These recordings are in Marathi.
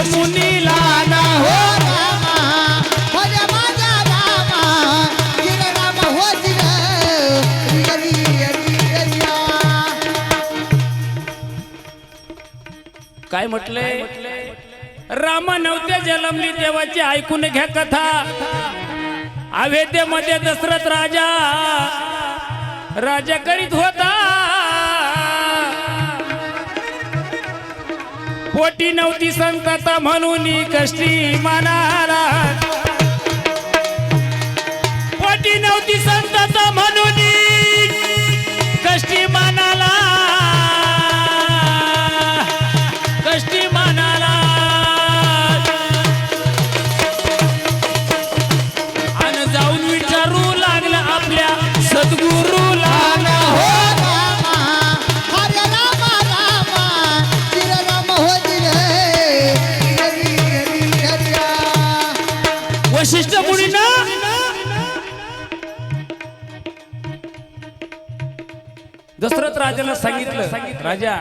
मुनीला ना हो रामा माझ्या माझा रामा जिर राम हो जिर हरी हरी हरिया काय म्हटले राम नव्हते जन्मली देवाची ऐकून घ्या कथा अयोध्येमध्ये दशरथ राजा करीत होता पोटी नव्हती संतता म्हणून कष्टी मानाला पोटी नव्हती संतता म्हणून कष्टी मानाला कष्टी मानाला आणि जाऊन विचारू लागला आपल्या सद्गुरूला ना हो रामा हरे रामा रामा जिर राम हो जिर हरी हरी हरिया वशिष्ठ मुनींना दशरथ राजाला सांगितलं राजा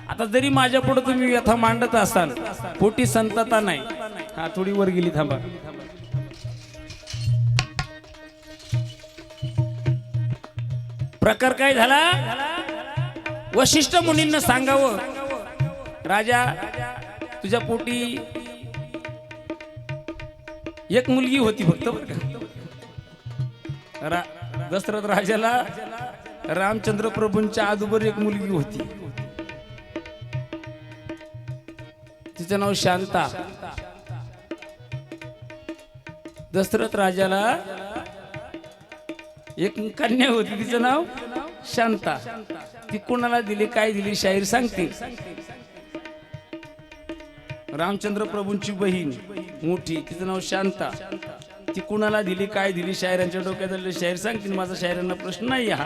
आता जरी माझ्या पुढे तुम्ही व्यथा मांडत असाल पोटी संतता नाही हा थोडी वर गेली थांबा प्रकार काय झाला वशिष्ठ मुनींना सांगावं राजा तुझ्या पोटी एक मुलगी होती फक्त दशरथ राजाला रामचंद्र प्रभूंच्या आजूबर एक मुलगी होती तिचं नाव शांता दशरथ राजाला एक कन्या होती तिचं नाव शांता ती कोणाला दिली काय दिली शाहीर सांगते रामचंद्र प्रभूंची बहीण मोठी तिचं नाव शांता ती कुणाला दिली काय दिली शायरांच्या डोक्यात आलेले शाहीर सांगतील माझा शायरांना प्रश्न नाही हा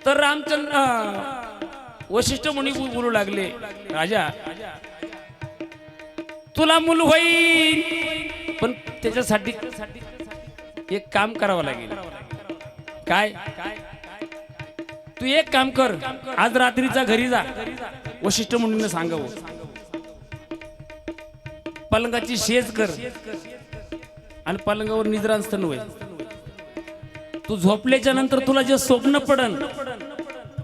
तर रामचंद्र वशिष्ठ मुनी बोलू लागले राजा तुला मूल होईल पण त्याच्यासाठी एक काम करावं लागेल काय तू एक काम कर आज रात्रीचा घरी जा वशिष्ठ मुनींना सांगावं पलंगाची शेज कर आणि पलंगावर निद्रांस्थन होय तू झोपल्याच्या नंतर तुला जे स्वप्न पडन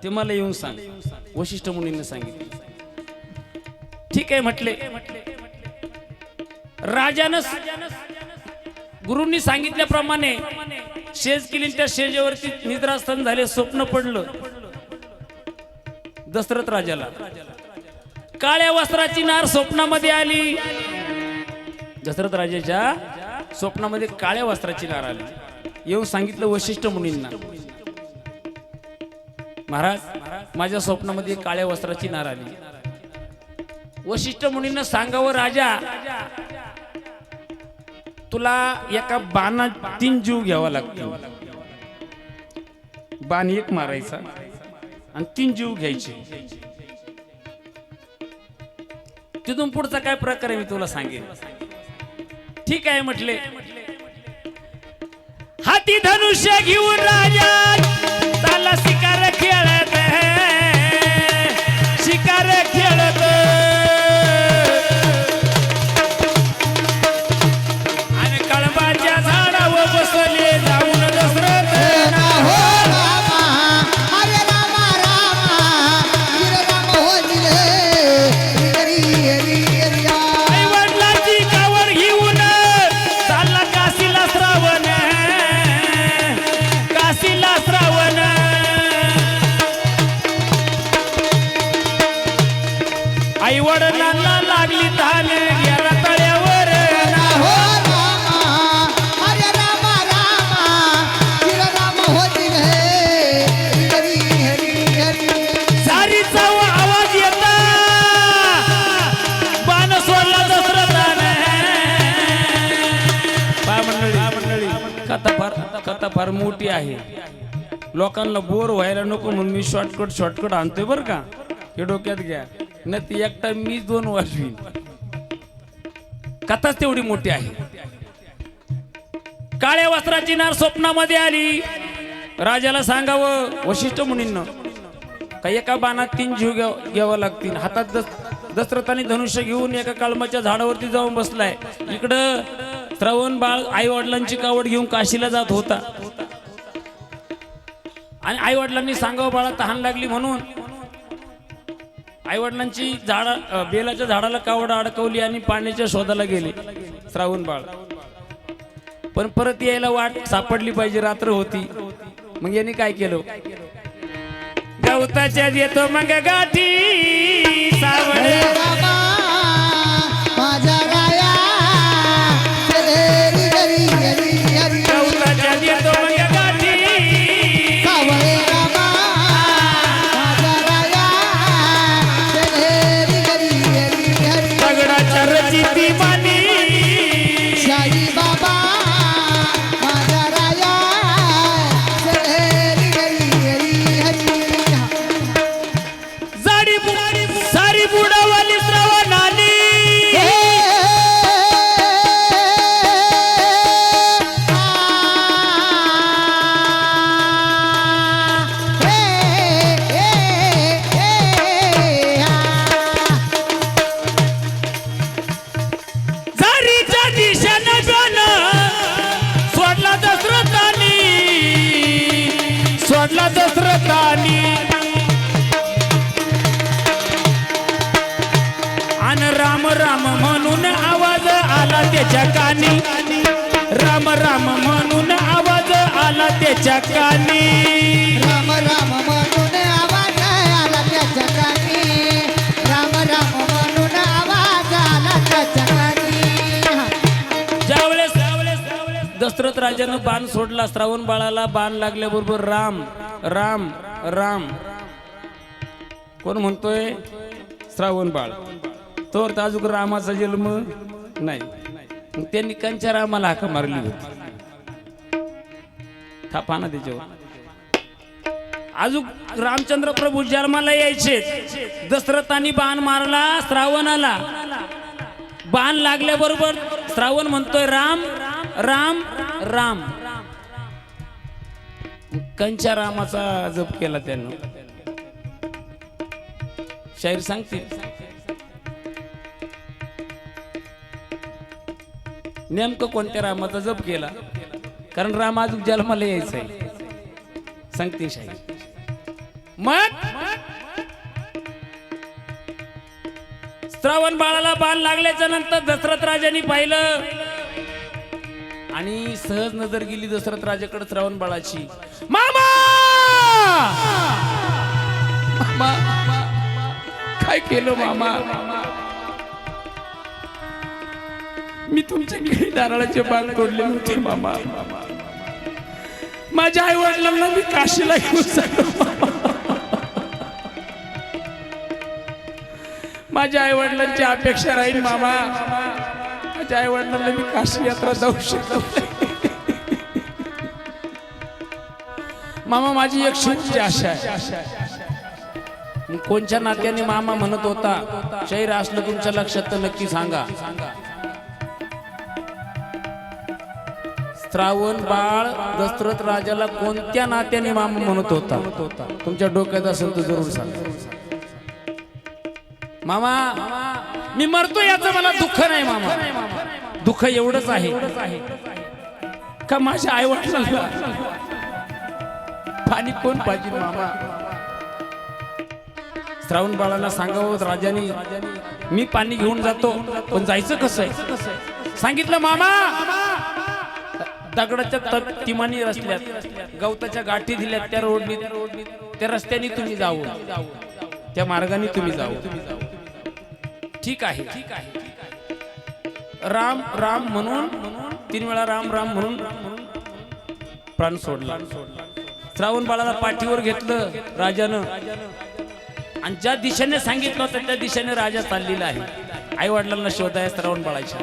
ते मला येऊन सांग वशिष्ठ मुनींना सांगितलं ठीक आहे म्हटले राजानं गुरूंनी सांगितल्याप्रमाणे शेज केली त्या शेजेवरती निद्रास्थान झाले स्वप्न पडलं दशरथ राजाला काळ्या वस्त्राची नार स्वप्नामध्ये आली दशरथ राजाच्या स्वप्नामध्ये काळ्या वस्त्राची नार आली येऊन सांगितलं वशिष्ठ मुनींना महाराज माझ्या स्वप्नामध्ये काळ्या वस्त्राची नार आली वशिष्ठ मुनींना सांगावं राजा तुला एका बाणात 3 जीव घ्यावा लागतो बाण एक मारायचा आणि 3 जीव घ्यायचे तिथून पुढचा काय प्रकार आहे मी तुला सांगेन ठीक आहे म्हटले हाती धनुष्य घेऊन राजा चालला शिकार खेळत शिकार खेळत आणि कळंबाच्या झाडावर बसले जाऊन दशरथ ना हो रामा हरे रामा रामा जिर राम हो जिर हरी हरी हरिया आई वडिलांची कावर घेऊन चालला काशीला श्रावण काशीला श्रावण आई वडिलांना लागली धान गेला तळ्यावर ना हो रामा हरे रामा रामा जिर राम हो जिर हरी हरी हरी सारीचा आवाज येता बाण सोडला दशरथाने मंडळी कथा फार मोठी आहे लोकांना बोर व्हायला नको म्हणून मी शॉर्टकट आणतोय बरं का हे डोक्यात घ्या न ती एकटा मी 2 वाजवीन कथाच तेवढी मोठी आहे काळ्या वस्त्राची नार स्वप्नामध्ये आली राजाला सांगावं वशिष्ठ मुनींना का एका बाणात 3 जीव घ्यावा लागतील. हातात दशरथाने धनुष्य घेऊन एका कळमाच्या झाडावरती जाऊन बसलाय. इकडं श्रावण बाळ आई वडिलांची कावड घेऊन काशीला जात होता आणि आई वडिलांनी सांगावं बाळा तहान लागली म्हणून आई वडिलांची बेलाच्या झाडाला कावड अडकवली आणि पाण्याच्या शोधाला गेले श्रावण बाळ. पण परत यायला वाट सापडली पाहिजे, रात्र होती. मग यांनी काय केलं, गवताच्या येतो मग गाठी सावळे रामा माझा राया चलेरी गरी गरी गरी गवताच्या येतो मग गाठी सावळे रामा माझा राया चलेरी गरी गरी गरी दगडाच्या रचिती मानी शाही बाबा माझा राया चलेरी गरी गरी गरी सारी बुडावाली श्रावणाली झारीच्या दिशेनं गाणं सोडला दशरथानी आणि राम राम म्हणून आवाज आला त्याच्या कानी, राम राम म्हणून आवाज आला त्याच्या कानी. राम राम म्हणून आवाज आला त्याच्या कानी, राम राम म्हणून आवाज आला त्याच्या कानी. ज्यावेळेस दशरथ राजानं बाण सोडला श्रावण बाळाला बाण लागल्याबरोबर राम राम राम कोण म्हणतोय, श्रावण बाळ. तर अजून रामाचा जन्म नाही. त्यांनी कंच्या रामाला हाका मारली होती, थापा ना त्याच्यावर. अजून रामचंद्र प्रभू जन्माला यायचे, दशरथांनी बाण मारला श्रावणाला. बाण लागल्याबरोबर श्रावण म्हणतोय राम राम राम. कंच्या रामाचा जप केला त्यानं. शाहीर सांगते नेमकं कोणत्या रामाचा जप केला, कारण राम अजून जन्माला यायचा आहे. सांगते शाहीर. मग श्रावण बाळाला बाण लागल्याच्या नंतर दशरथ राजांनी पाहिलं आणि सहज नजर गेली दशरथ राजाकडे श्रावण बाळाची. मामा मामा काय केलं मामा, मी तुमच्या केळी नारळाचे बाण तोडले होते मामा. माझ्या आई वडिलांना मी काशीला घेऊन जातो. माझ्या आई वडिलांची अपेक्षा राहील मामा, माझ्या आई वडिलांना मी काशी यात्रा जाऊ शकतो मामा. माझी एक शेवटची आशा आहे. कोणच्या नात्याने मामा म्हणत होता, शरीर असलं तुमच्या लक्षात तर नक्की सांगा. श्रावण बाळ दशरथ राजाला कोणत्या नात्याने मामा म्हणत होता, तुमच्या डोक्यात असेल तर जरूर सांगा. मामा मी मरतो याचं मला दुःख नाही मामा, दुःख एवढंच आहे का माझ्या आई वडिलांना पाणी कोण पाहिजे मामा. श्रावण बाळाला सांगावं राजाने, मी पाणी घेऊन जातो, पण जायचं कसं आहे सांगितलं मामा. दगडाच्या तिमानी रचल्यात, गवताच्या गाठी दिल्यात, त्या रोडनी त्या रस्त्याने तुम्ही जाऊ, त्या मार्गाने तुम्ही जाऊ. ठीक आहे राम राम म्हणून 3 वेळा राम राम म्हणून प्राण सोडला. श्रावण बाळाला पाठीवर घेतलं राजानं आणि ज्या दिशेने सांगितलं होतं त्या दिशेने राजा चाललेला आहे. आई वडिलांना शोधाय श्रावण बाळाच्या.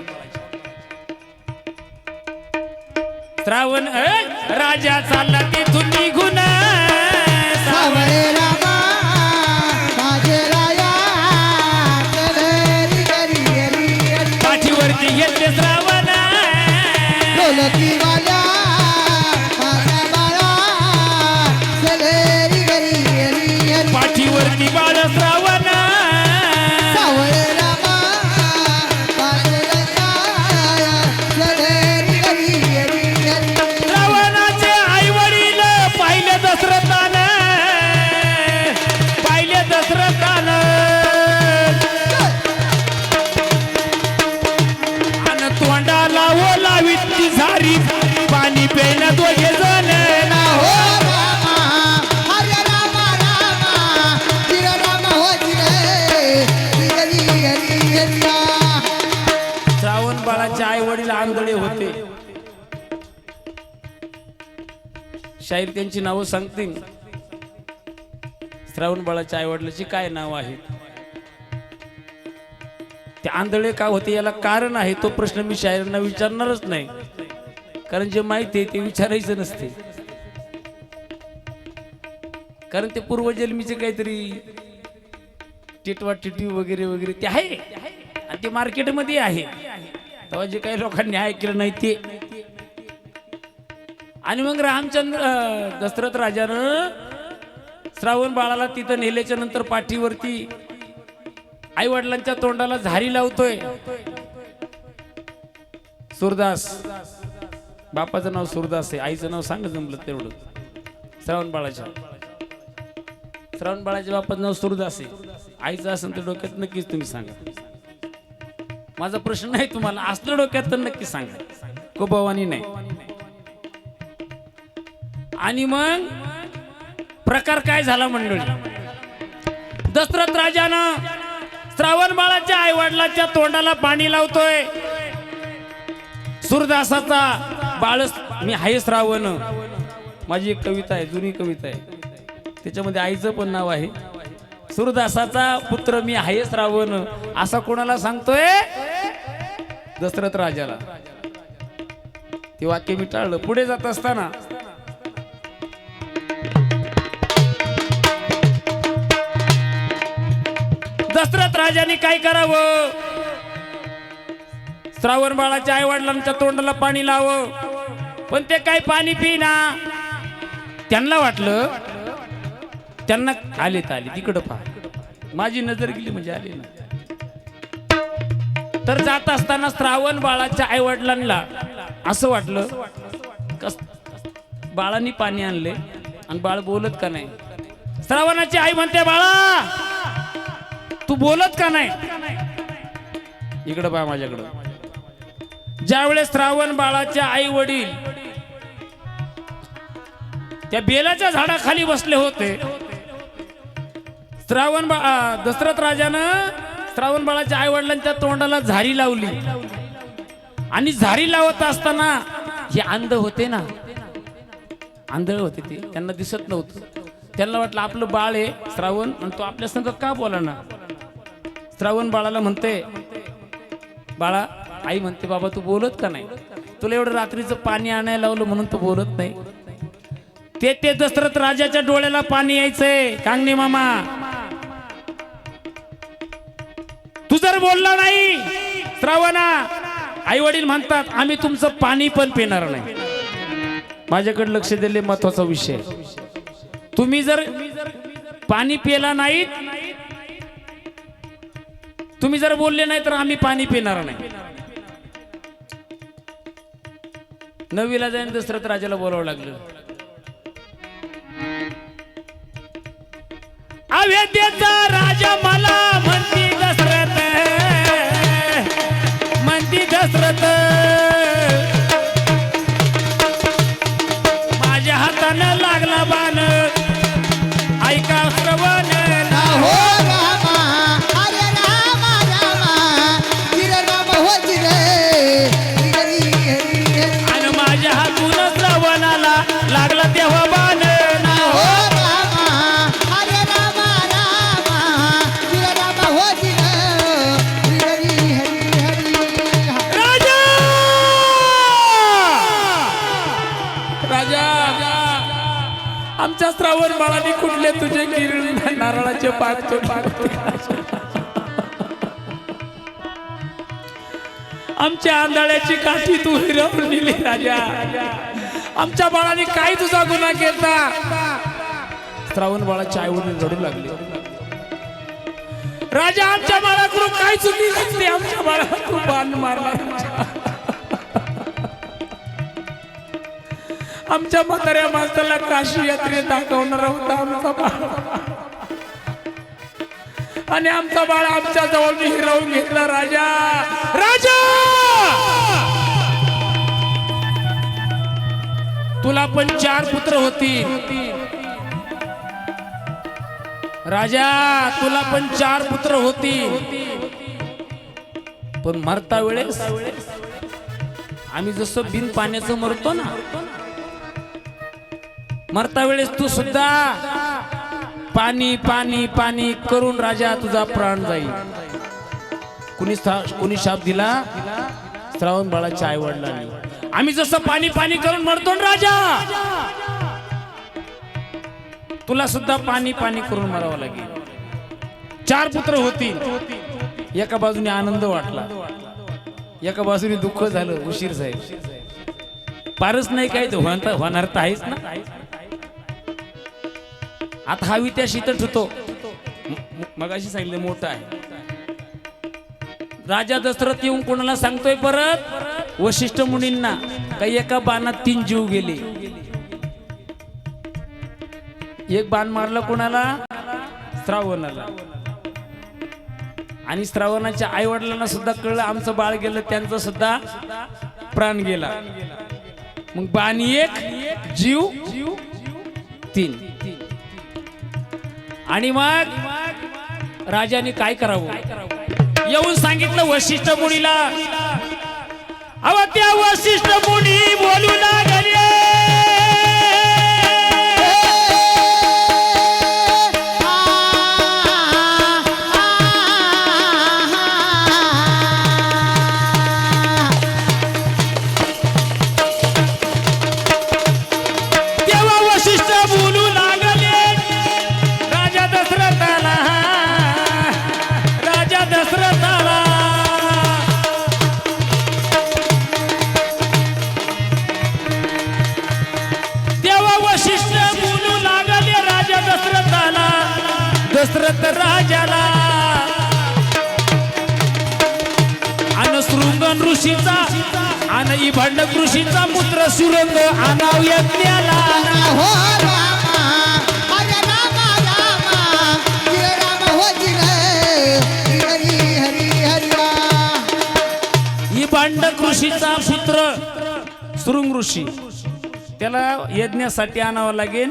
श्रावण राजा चालला तिथून निघून, सावळे रामा माझे राया चलेरी गरी गरी गरी पाठीवरती घेतले श्रावण, ढोलकी वाल्या माझा बाळा चलेरी गरी गरी गरी पाठीवर शाहीर त्यांची नावं सांगतील. श्रावण बाळाच्या आईवडिलाची काय नाव आहे, ते आंधळे का होते याला कारण आहे. तो प्रश्न मी शाहिरांना विचारणारच नाही, कारण जे माहिती आहे ते विचारायचं नसते. कारण ते पूर्वजन्मीचे काहीतरी टिटवा टिटवी वगैरे वगैरे ते आहे आणि ते मार्केटमध्ये आहे. तेव्हा जे काही लोकांनी ऐकलं नाही ते. आणि मग रामचंद्र दशरथ राजानं श्रावण बाळाला तिथं नेल्याच्या नंतर पाठीवरती आई वडिलांच्या तोंडाला झारी लावतोय. सूरदास, बापाचं नाव सूरदास आहे, आईचं नाव सांग जमलं तेवढं. श्रावण बाळाच्या बापाचं नाव सूरदास आहे, आईचं असेल तर डोक्यात नक्कीच तुम्ही सांगा. माझा प्रश्न नाही तुम्हाला, असलं डोक्यात तर नक्की सांगा, कोपवानी नाही. आणि मग प्रकार काय झाला मंडळी, दशरथ राजानं श्रावण बाळाच्या आई वडिलांच्या तोंडाला पाणी लावतोय. सूरदासाचा बाळ मी हाय श्रावण, माझी एक कविता आहे, जुनी कविता आहे, त्याच्यामध्ये आईचं पण नाव आहे. सूरदासाचा पुत्र मी हाय श्रावण, असा कोणाला सांगतोय, दशरथ राजाला. ते वाक्य मी टाळलं. पुढे जात असताना दशरथ राजाने काय करावं, श्रावण बाळाच्या आई वडिलांच्या तोंडाला पाणी लावं, पण ते काय पाणी पिना. त्यांना वाटलं, त्यांना आले तिकडं पहा, माझी नजर गेली म्हणजे आले ना. तर जात असताना श्रावण बाळाच्या आई वडिलांना असं वाटलं, बाळांनी पाणी आणले आणि बाळ बोलत का नाही. श्रावणाची आई म्हणते, बाळा तू बोलत का नाही, इकडं पहा माझ्याकडं. ज्यावेळेस श्रावण बाळाच्या आई वडील त्या बेलाच्या झाडाखाली बसले होते, दशरथ राजानं श्रावण बाळाच्या आई वडिलांच्या तोंडाला झारी लावली. आणि झारी लावत असताना हे अंध होते ना, आंधळ होते ते, त्यांना दिसत नव्हतं. त्यांना वाटलं आपलं बाळ आहे श्रावण आणि तो आपल्या संग का बोला ना. श्रावण बाळाला म्हणते, बाळा, आई म्हणते, बाबा तू बोलत का नाही, तुला एवढं रात्रीचं पाणी आणायला लावलं म्हणून तू बोलत नाही. ते दशरथ राजाच्या डोळ्याला पाणी यायचंय. कांगणे मामा, तू जर बोलला नाही श्रावणा, आई वडील म्हणतात आम्ही तुमचं पाणी पण पिणार नाही. माझ्याकडे लक्ष दिले, महत्वाचा विषय. तुम्ही जर पाणी पिला नाहीत, तुम्ही जर बोलले नाही तर आम्ही पाणी पिणार नाही. नवीला जाईन दशरथ राजाला बोलावं लागलं. अयोध्येचा राजा मला म्हणती दशरथ, म्हणती दशरथ, माझ्या हातानं लागला बाण, ऐका श्रवण. हो रामा, हरे रामा रामा, जिर राम हो जिर, हरी हरी हरी. आणि माझ्या हातून श्रवणाला लागला तेव्हा बाण. हो रामा, हरे रामा रामा, जिर राम हो जिर, हरी हरी हरी. राजा, राजा, आमच्या श्रावण बाळाने कुठले तुझे किरण नारळाचे पाकतो पाकतो. आमच्या आंधळ्याची काठी तू हिरावून दिली राजा. आमच्या बाळाने काय तुझा गुन्हा केला. श्रावण बाळाच्या आईवडील रडू लागले. राजा, आमच्या बाळाकडून काय चुकी झाली, आमच्या बाळाला तू बाण मारला. आमच्या म्हाताऱ्या माणसाला काशी यात्रेत दाखवणार होता आमचा बाळ, आणि आमचा बाळ आमच्या जवळ हिरावून घेतला. राजा, राजा, तुला पण 4 पुत्र होती. राजा, तुला पण 4 पुत्र होती, पण मरता वेळेस आम्ही जसं बिन पाण्याचं मरतो ना, मरता वेळेस तू सुद्धा पाणी पाणी पाणी करून राजा तुझा प्राण जाईल. कुणी शाप दिला? श्रावण बाळाच्या आई वडिलांनी. आम्ही जसं पाणी पाणी करून मरतो ना राजा, तुला सुद्धा पाणी पाणी करून मरावं लागेल. 4 पुत्र होतील. एका बाजूने आनंद वाटला, एका बाजूने दुःख झालं. उशीर साहेब पारच नाही काय तो होणार तर आहेच ना. आता हा वित्याशी तर ठेवतो. मगाशी सांगितलं मोठा आहे. राजा दशरथ येऊन कोणाला सांगतोय परत? वशिष्ठ मुनींना. काही एका बाणात 3 जीव गेले. एक बाण मारला कोणाला? श्रावणाला. आणि श्रावणाच्या आई वडिलांना सुद्धा कळलं आमचं बाळ गेलं, त्यांचं सुद्धा प्राण गेला. मग बाण 1 जीव 3. आणि मग राजाने काय करावं? येऊन सांगितलं वशिष्ठ मुनीला. अव त्या वशिष्ठ मुनी बोलू लागले. तेव्हा वशिष्ठ बोलू लागले राजा दशरथाला. राजा दशरथाला तेव्हा वशिष्ठ बोलू लागले राजा दशरथाला. दशरथ राजाला अन शृंगन ऋषीचा आणि भांडक ऋषीचा पुत्र सुरंग आनाव यज्ञाला. हो रामा हरे रामा रामा जिर राम हो जिर हरी हरी हरी राम. ही भांडक ऋषीचा पुत्र सुरुंग ऋषी, त्याला यज्ञासाठी आणावं लागेल.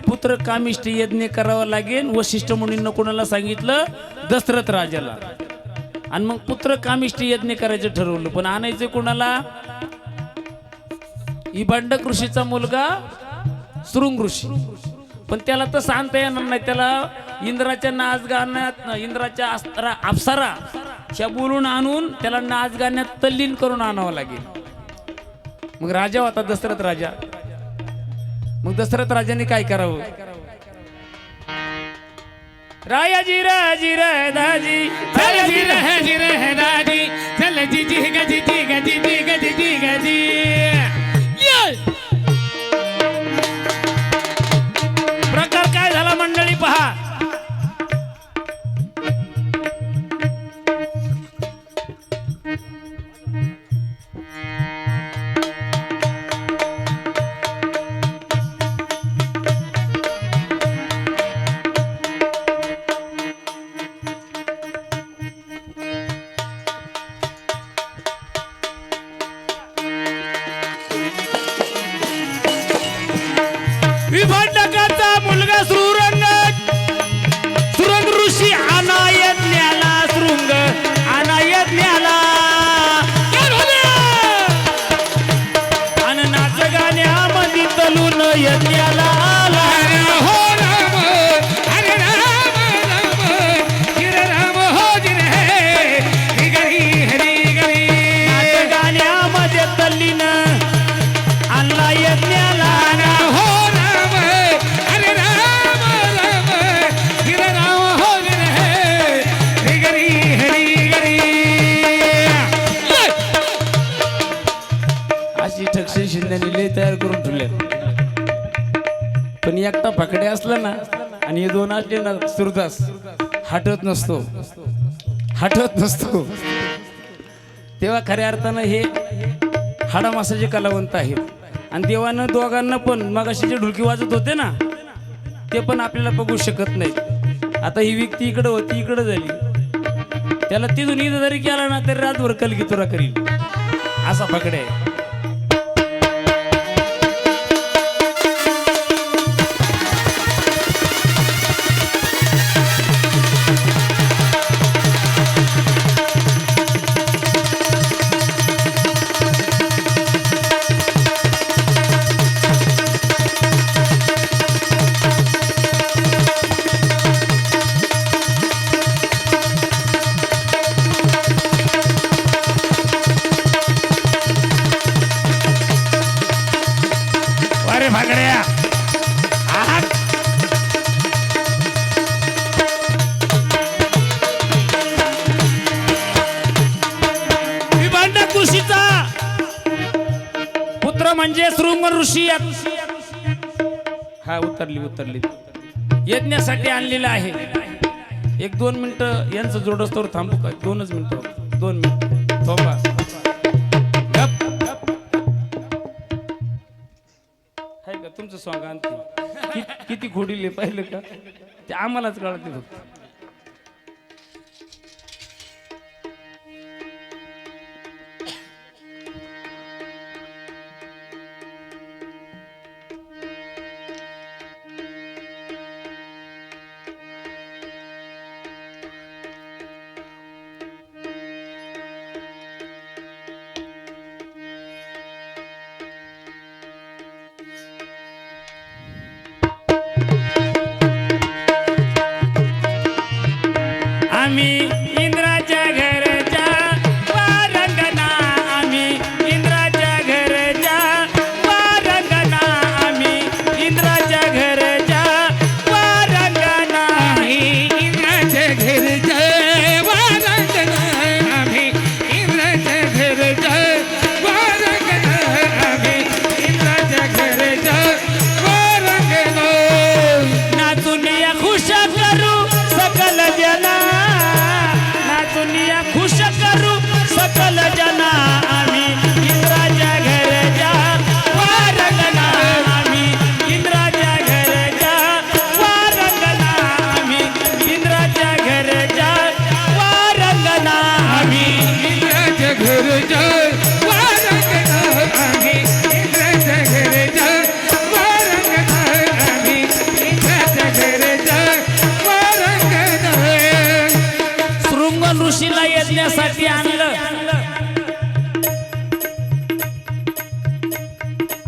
पुत्र कामिष्ठी यज्ञ करावा लागेल. वशिष्ठ मुनींना कोणाला सांगितलं? दशरथ राजाला. आणि मग पुत्र कामिष्ठी यज्ञ करायचं ठरवलं. पण आणायचं कोणाला? ही भांडक ऋषीचा मुलगा सुरुंग ऋषी. पण त्याला तर सांगता येणार नाही. त्याला इंद्राच्या नाच गाण्यात, इंद्राच्या अप्सरा च्या बोलून आणून त्याला नाच गाण्यात तल्लीन करून आणावं लागेल. मग राजा होता दशरथ राजा. मग दशरथ राजाने काय करावं? रायाजी राजी दाजी रायाजी राजी दाजी चल जी जी गजी जी गजी जी गजी जी गजी. प्रकार काय झाला मंडळी पहा. विभांडकाचा मुलगा सुरंग, सुरंग ऋषी अनायज्ञाला. शृंग अनायज्ञाला आणि नाच गाण्यामध्ये तलून यज्ञाला आला. हो राम हरे राम राम जिर राम हो जिर हरी हरी हरी. नाच गाण्यामध्ये तल्लीन आणला यज्ञाला. हो राम हरे राम राम जिर राम हो जिर हरी हरी हरी. अशी ठक्षे शिंद्याने लय तयार करून ठेवले. पण एकटा पकडे असला ना आणि हे 2 असले ना, सुरदास हटत नसतो, हटत नसतो. तेव्हा खऱ्या अर्थानं हे हाडामासाचे कलावंत आहेत. आणि देवानं दोघांना पण मगाशी जे ढोलकी वाजत होते ना, ते पण आपल्याला बघू शकत नाही. आता ही व्यक्ती इकडं होती, इकडं झाली. त्याला तिथून इथं जरी केला ना तरी रातभर कलगीतुरा करील असा पकडे आहे. अरे भागड्या आहा. विभांडक ऋषीचा पुत्र म्हणजे शृंग ऋषी. हा उतरली यज्ञासाठी आणलेलं आहे. 1-2 मिनिटं यांचं जोडस्तोवर थांबू का? 2च मिनिटं, 2 मिनिटं थांबा. गप. हाय का तुमचं सॉंग आणते किती खोडीले पाहिलं का? ते आम्हालाच कळते फक्त. आम्ही इंद्राच्या घरच्या वारंगना, आम्ही इंद्राच्या घरच्या वारंगना, आम्ही इंद्राच्या घरच्या वारंगना, इंद्राच्या घरच्या वारंगना, आम्ही इंद्राच्या घरच्या वारंगना, आम्ही इंद्राच्या घरच्या वारंगना. नाचून या खुश करू सकल जना, नाचून या खुश करू सकल जना, आम्ही इंद्राच्या घरच्या वारंगना, आम्ही इंद्राच्या घरच्या वारंगना, आम्ही इंद्राच्या घरच्या वारंगना, आम्ही इंद्राच्या घरच्या वारंगना, आम्ही इंद्राच्या घरच्या वारंगना, आम्ही इंद्राच्या घरच्या वारंगना. शृंग ऋषीला यज्ञासाठी आणलं.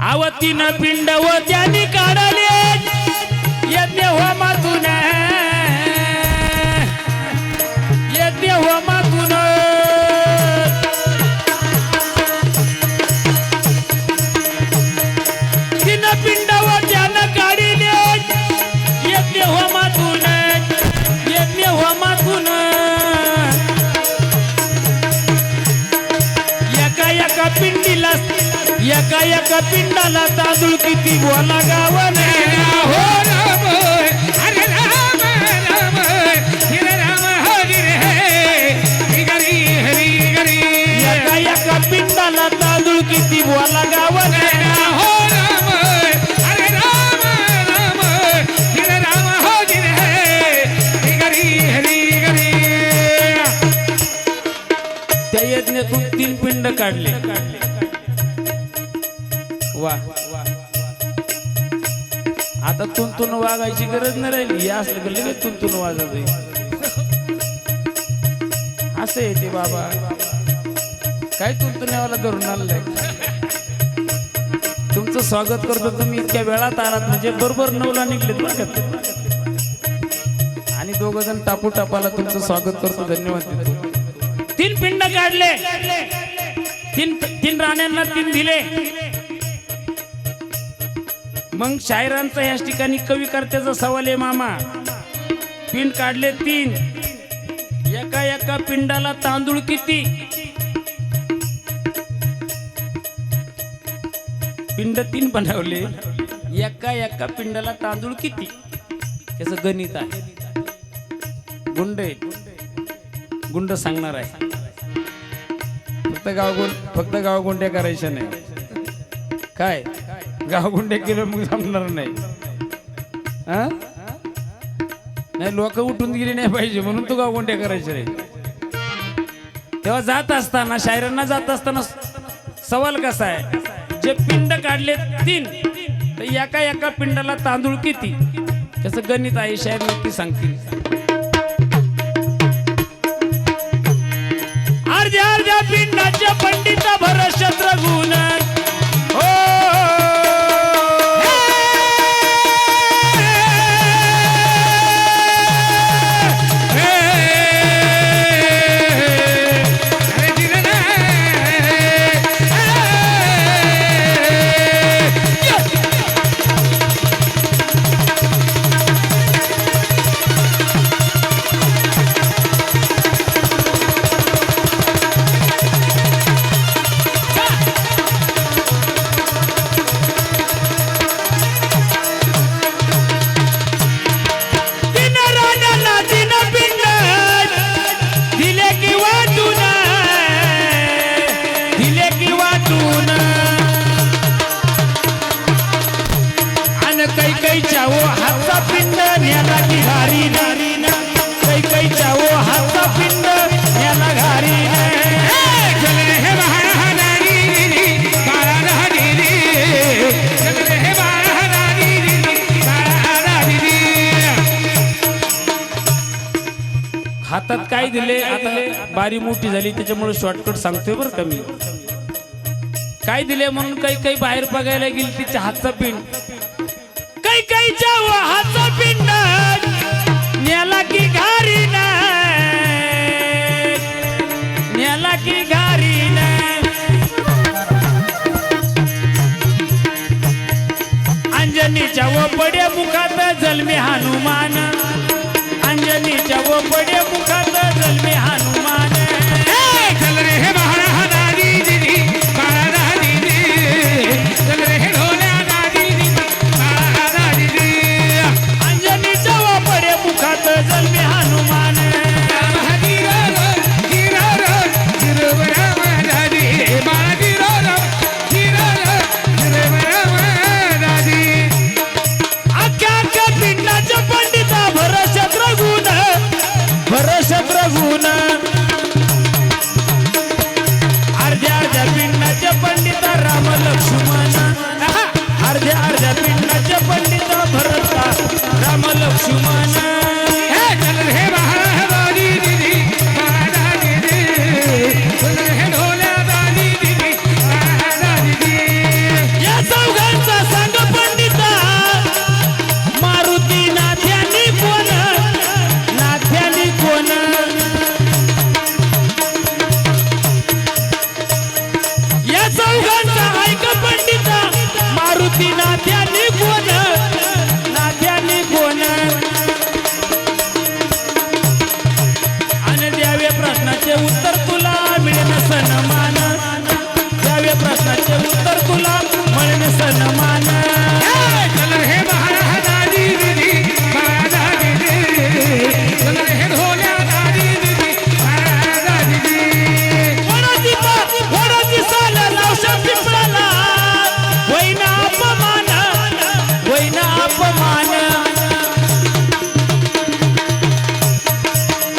आवतीनं पिंड व त्यांनी काढले यज्ञ होमातून, यज्ञ होमातून. तिनं पिंड व त्यानं काढले यज्ञ होमातून, यज्ञ होमातून. एका पिंडाला तांदूळ किती बोला गावाने. हो राम, अरे राम राम, हरे राम हरी रे, हरी हरी हरी. एका पिंडाला तांदूळ किती बोला गावाने. हो राम, अरे राम राम, हरे राम हरी रे, हरी हरी हरी. त्या यज्ञातून 3 पिंड काढले. वा आता तुंतून वागायची गरज नाही राहिली. या असलं की लगेच तुंतून वाजत असे येते बाबा. काय तुंतुण्यावाला धरून आणलंय. तुमचं स्वागत करतो. तुम्ही इतक्या वेळात आलात म्हणजे बरोबर 9ला निघलेत बरं का. आणि 2 जण टापू टापाला तुमचं स्वागत करतो. धन्यवाद देतो. 3 पिंड काढले. 3 राण्यांना 3 दिले. मग शायरांचा याच ठिकाणी कवी करत्याचा सवाल आहे मामा. पिंड काढले 3. एका पिंडाला तांदूळ किती? पिंड 3 बनवले. एका पिंडाला तांदूळ किती? त्याचं गणित आहे. गुंड सांगणार आहे. फक्त गावगुंड्या करायच्या नाही. काय गावगुंड्या केलं मग जमणार नाही. नाही लोक उठून गेली नाही पाहिजे म्हणून तो गावगुंड्या करायच्या नाही. तेव्हा जात असताना शायरांना जात असताना सवाल कसा आहे. जे पिंड काढले 3 तर एका पिंडाला तांदूळ किती? त्याचं गणित आहे. शायर नक्की सांगतील. अर्ध्या पिंडाच्या पंडित भर शत्रगुण. हो कैकईच्या ओ हातचा पिंड न्याला की घारी नारी ना कैकईच्या ओ हातचा पिंड न्याला घारी चल रे बाळा दादी बाळा दादी चल रे बाळा दादी बाळा दादी हातात काय दिले आता बारी मोठी झाली त्याच्यामुळे शॉर्टकट सांगतोय बरं का मी काय दिले म्हणून काही बाहेर बघायला गेली तिच्या हातचा पिंड कैकईच्या ओ हातचा पिंड न्याला की घारी ना न्याला की घारी ना अंजनीच्या व पड्या मुखात जलमे हनुमान अंजनीच्या व पड्या मुखात जलमे हनुमान चल रे बाळा दादी बाळा दादी चल रे ढोल्या दादी बाळा दादी अंजनीच्या व पड्या मुखात जलमे हनुमान अख्ख्या अख्ख्या पिंडाच्या पंडिता भरशत्र गुण अर्ध्या अर्ध्या पिंडाच्या पंडिता राम लक्ष्मण अर्ध्या अर्ध्या पिंडाच्या पंडिता भरता राम लक्ष्मण चल रे बाळा दादी बाळा दादी चल रे ढोल्या दादी बाळा दादी या चौघांचा संग पंडिता मारुती नाथ्यानी कोण या चौघांचा ऐक पंडिता मारुती नाथ्यानी कोण आणि द्यावे प्रश्नाचे उत्तर तुला मिळेल सन्मान द्यावे प्रश्नाचे उत्तर तुला मिळेल सन्मान चल रे बाळा दादी बाळा दादी चल रे ढोल्या दादी बाळा दादी वडाची साल लावशा पिंपळाला होईना अपमान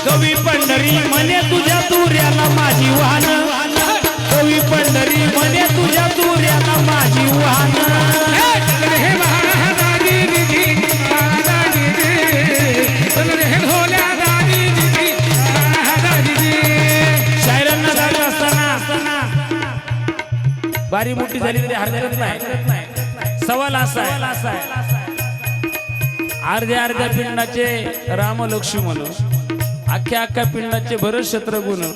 कवी पंढरी म्हणे तुझ्या तुऱ्याला माझी वाहन कवी पंढरी म्हणे तुझ्या तुऱ्याला माझी वाहन चल रे बाळा दादी बाळा दादी चल रे ढोल्या दादी बाळा दादी शायरांना झालं असताना बारी मोठी झाली तरी हरकत नाही सवाल असा आहे अर्ध्या अर्ध्या पिंडाचे राम लक्ष्मण अख्ख्या पिंडाचे भरत शत्रुघ्न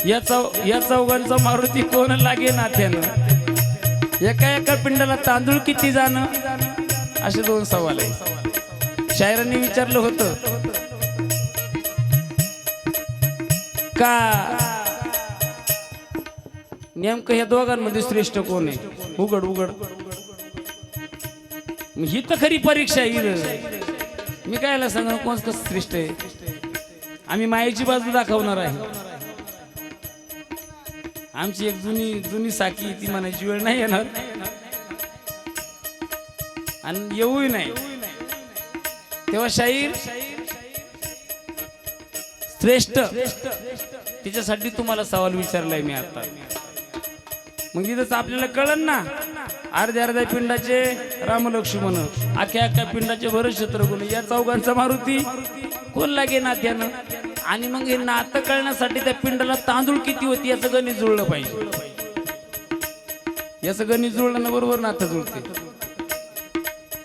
या चौघांचा मारुती कोण लागे नाथ्यानं एका पिंडाला तांदूळ किती जाणं असे दोन सवाल आहे शायरांनी विचारलं होतं का नेमकं ह्या दोघांमध्ये श्रेष्ठ कोण आहे उघड ही तर खरी परीक्षा आहे मी कायला सांगणार कोण कसं श्रेष्ठ आहे आम्ही मायेची बाजू दाखवणार आहे आमची एक जुनी साखी ती म्हणायची वेळ नाही येणार आणि येऊही नाही तेव्हा शाहीर श्रेष्ठ तिच्यासाठी तुम्हाला सवाल विचारलाय मी आता मग इथंच आपल्याला कळन ना अर्ध्या पिंडाचे राम लक्ष्मण अख्ख्या पिंडाचे भरत शत्रुघ्न या चौघांचा मारुती कोण लागे नात्यानं आणि मग हे नातं कळण्यासाठी त्या पिंडाला तांदूळ किती होती याचं गणित जुळलं पाहिजे याचं गणित जुळलं ना बरोबर नातं जुळते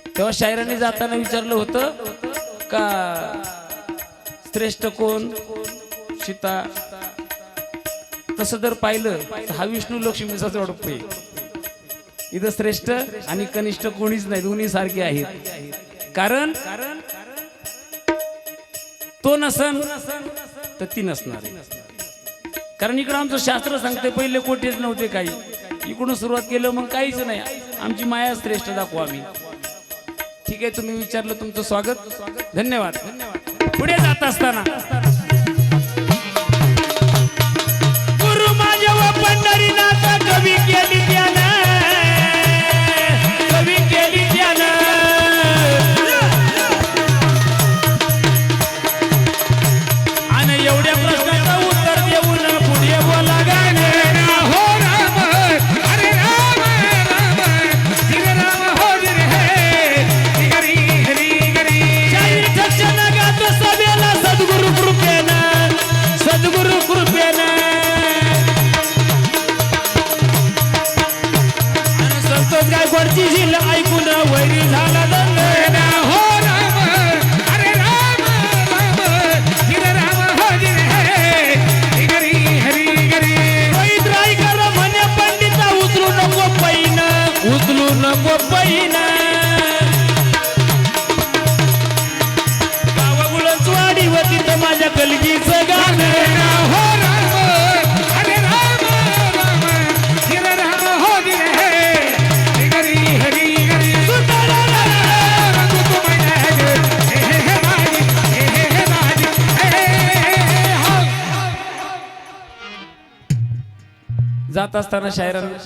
तेव्हा शायरांनी जाताना विचारलं होतं का श्रेष्ठ कोण सीता तसं जर पाहिलं तर हा विष्णू लक्ष्मीचा जोडप आहे इथं श्रेष्ठ आणि कनिष्ठ कोणीच नाही दोन्ही सारखे आहेत कारण तो नसन तर ती नसणार कारण इकडं आमचं शास्त्र सांगते पहिले कोठेच नव्हते काही इकडून सुरुवात केलं मग काहीच नाही आमची माया श्रेष्ठ दाखवू आम्ही ठीक आहे तुम्ही विचारलं तुमचं स्वागत धन्यवाद पुढे जात असताना गुरु माझ्या व पंढरीनाथ कवी केली त्यानं तुझी ऐकून वैरी झाला दंग हो राम हरे राम राम गिर राम हो गिर हरे हरी हरी हरी पैत्राई कर म्हणे पंडिता उचलू नको पैन उचलू नको पैन गावागुळचवाडी होती तर माझ्या कलगीचं गाणं हो राम हरे राम राम गिर राम हो गिर हरे हरी हरी हरी रंगू तो मैंने हे राजी जात असताना शायरांना